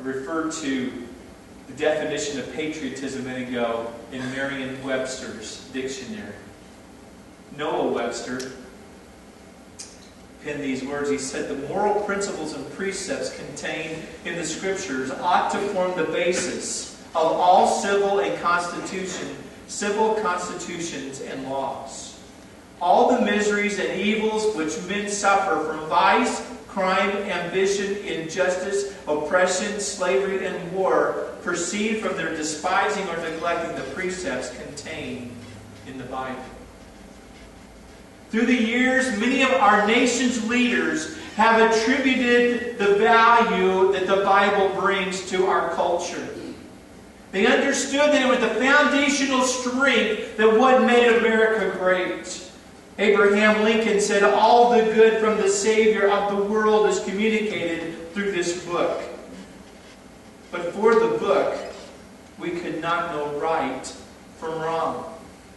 I referred to the definition of patriotism a minute ago in Merriam-Webster's dictionary. Noah Webster penned these words. He said, "The moral principles and precepts contained in the Scriptures ought to form the basis of all civil constitutions and laws. All the miseries and evils which men suffer from vice, crime, ambition, injustice, oppression, slavery, and war proceed from their despising or neglecting the precepts contained in the Bible." Through the years, many of our nation's leaders have attributed the value that the Bible brings to our culture. They understood that it was the foundational strength that what made America great. Abraham Lincoln said, "All the good from the Savior of the world is communicated through this book." But for the book, we could not know right from wrong.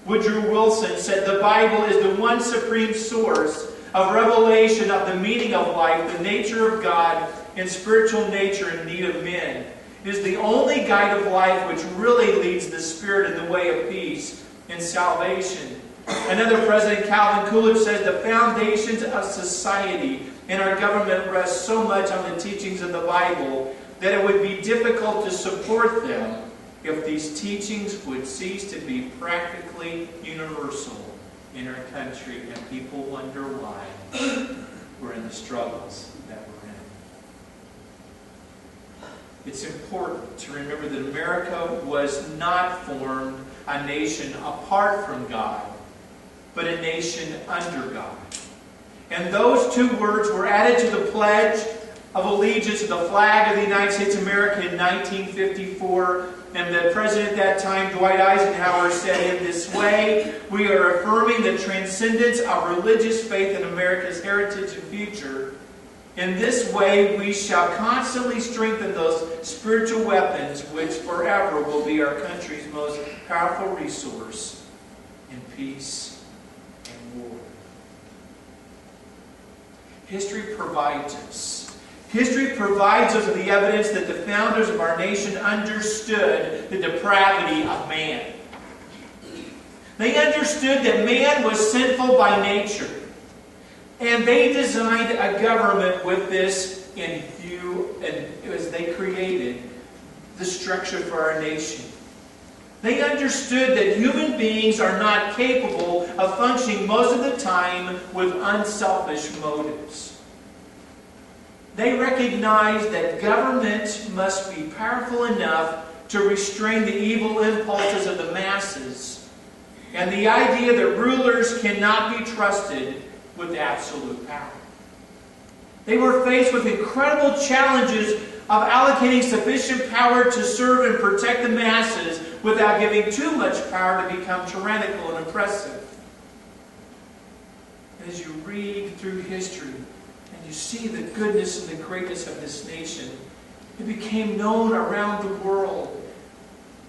Woodrow Wilson said, "The Bible is the one supreme source of revelation of the meaning of life, the nature of God, and spiritual nature and need of men. It is the only guide of life which really leads the spirit in the way of peace and salvation." Another president, Calvin Coolidge, says, "The foundations of society and our government rest so much on the teachings of the Bible that it would be difficult to support them if these teachings would cease to be practically universal in our country." And people wonder why we're in the struggles that we're in. It's important to remember that America was not formed a nation apart from God, but a nation under God. And those two words were added to the Pledge of Allegiance to the flag of the United States of America in 1954. And the president at that time, Dwight Eisenhower, said, "In this way, we are affirming the transcendence of religious faith in America's heritage and future. In this way, we shall constantly strengthen those spiritual weapons which forever will be our country's most powerful resource in peace and war." History provides us with the evidence that the founders of our nation understood the depravity of man. They understood that man was sinful by nature. And they designed a government with this in view, and as they created the structure for our nation. They understood that human beings are not capable of functioning most of the time with unselfish motives. They recognized that government must be powerful enough to restrain the evil impulses of the masses, and the idea that rulers cannot be trusted with absolute power. They were faced with incredible challenges of allocating sufficient power to serve and protect the masses without giving too much power to become tyrannical and oppressive. And as you read through history, and you see the goodness and the greatness of this nation, it became known around the world.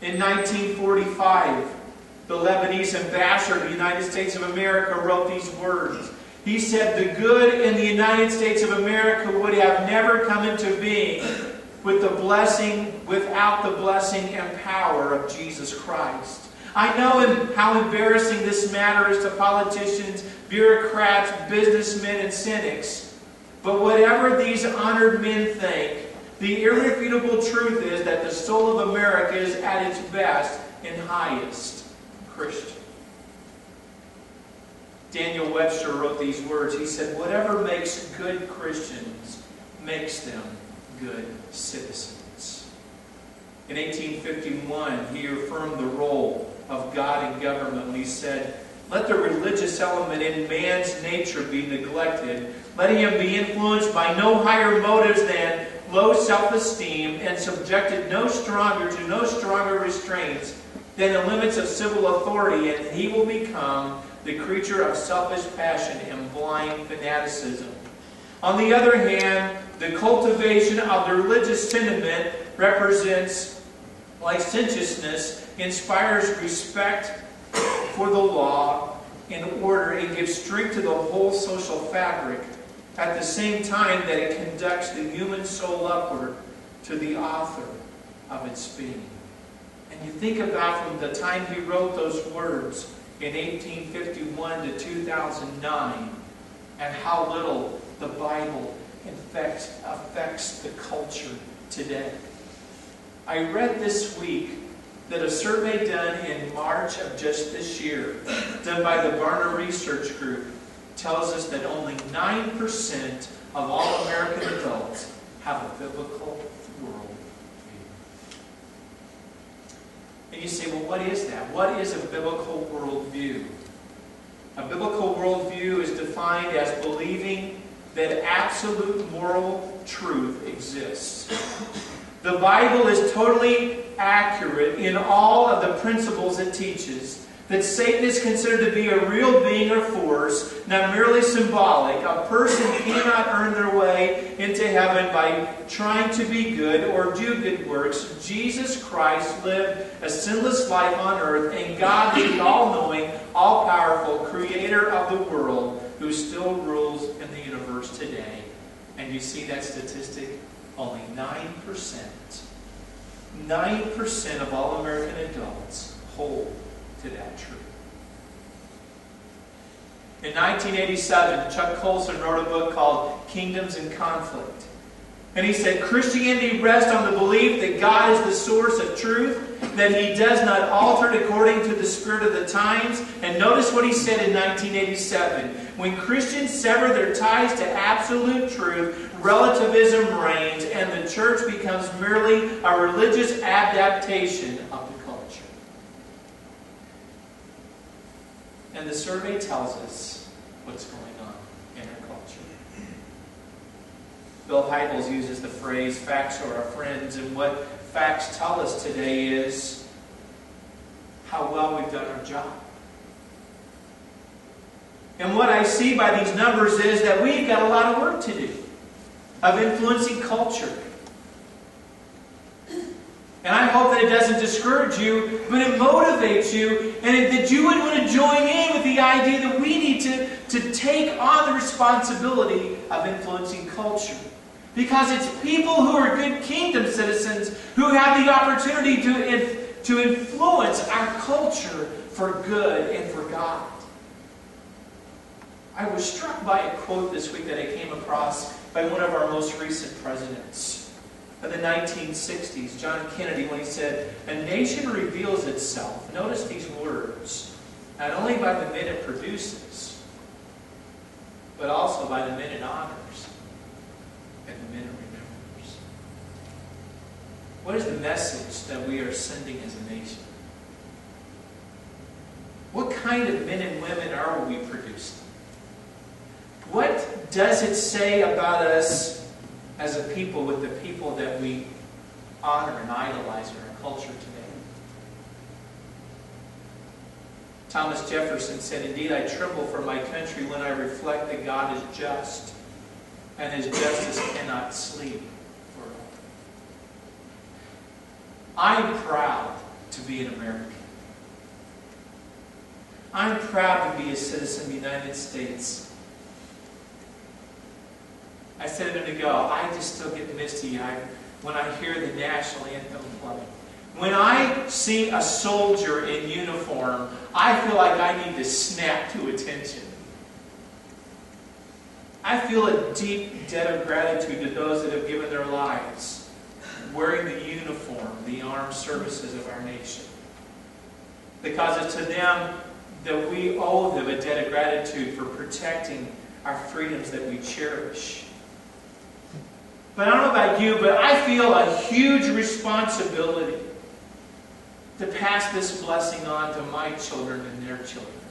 In 1945, the Lebanese ambassador to the United States of America wrote these words. He said, "The good in the United States of America would have never come into being without the blessing and power of Jesus Christ. I know how embarrassing this matter is to politicians, bureaucrats, businessmen, and cynics. But whatever these honored men think, the irrefutable truth is that the soul of America is at its best and highest Christian." Daniel Webster wrote these words. He said, "Whatever makes good Christians makes them good citizens." In 1851, he affirmed the role of God in government when he said, "Let the religious element in man's nature be neglected, letting him be influenced by no higher motives than low self-esteem and subjected to no stronger restraints than the limits of civil authority, and he will become the creature of selfish passion and blind fanaticism. On the other hand, the cultivation of the religious sentiment represents licentiousness, inspires respect for the law and order, and gives strength to the whole social fabric, at the same time that it conducts the human soul upward to the author of its being. And you think about from the time he wrote those words in 1851 to 2009, and how little the Bible affects the culture today. I read this week that a survey done in March of just this year, done by the Barna Research Group, tells us that only 9% of all American adults have a biblical worldview. And you say, well, what is that? What is a biblical worldview? A biblical worldview is defined as believing that absolute moral truth exists. The Bible is totally accurate in all of the principles it teaches. That Satan is considered to be a real being or force, not merely symbolic. A person cannot earn their way into heaven by trying to be good or do good works. Jesus Christ lived a sinless life on earth, and God is the all-knowing, all-powerful creator of the world who still rules in the universe today. And you see that statistic? Only 9%. 9% of all American adults hold to that truth. In 1987, Chuck Colson wrote a book called Kingdoms in Conflict. And he said, Christianity rests on the belief that God is the source of truth, that He does not alter it according to the spirit of the times. And notice what he said in 1987. When Christians sever their ties to absolute truth, relativism reigns, and the church becomes merely a religious adaptation of the culture. And the survey tells us what's going on in our culture. Bill Hybels uses the phrase, facts are our friends, and what facts tell us today is how well we've done our job. And what I see by these numbers is that we've got a lot of work to do of influencing culture. And I hope that it doesn't discourage you, but it motivates you, and that you would want to join in with the idea that we need to take on the responsibility of influencing culture. Because it's people who are good kingdom citizens who have the opportunity to influence our culture for good and for God. I was struck by a quote this week that I came across by one of our most recent presidents of the 1960s, John Kennedy, when he said, "A nation reveals itself," notice these words, "not only by the men it produces, but also by the men it honors and the men it remembers." What is the message that we are sending as a nation? What kind of men and women are we producing? What does it say about us as a people with the people that we honor and idolize in our culture today? Thomas Jefferson said, "Indeed, I tremble for my country when I reflect that God is just, and His justice cannot sleep forever." I'm proud to be an American. I'm proud to be a citizen of the United States. I said a minute ago, I just still get misty-eyed when I hear the national anthem play. When I see a soldier in uniform, I feel like I need to snap to attention. I feel a deep debt of gratitude to those that have given their lives wearing the uniform, the armed services of our nation. Because it's to them that we owe them a debt of gratitude for protecting our freedoms that we cherish. But I don't know about you, but I feel a huge responsibility to pass this blessing on to my children and their children.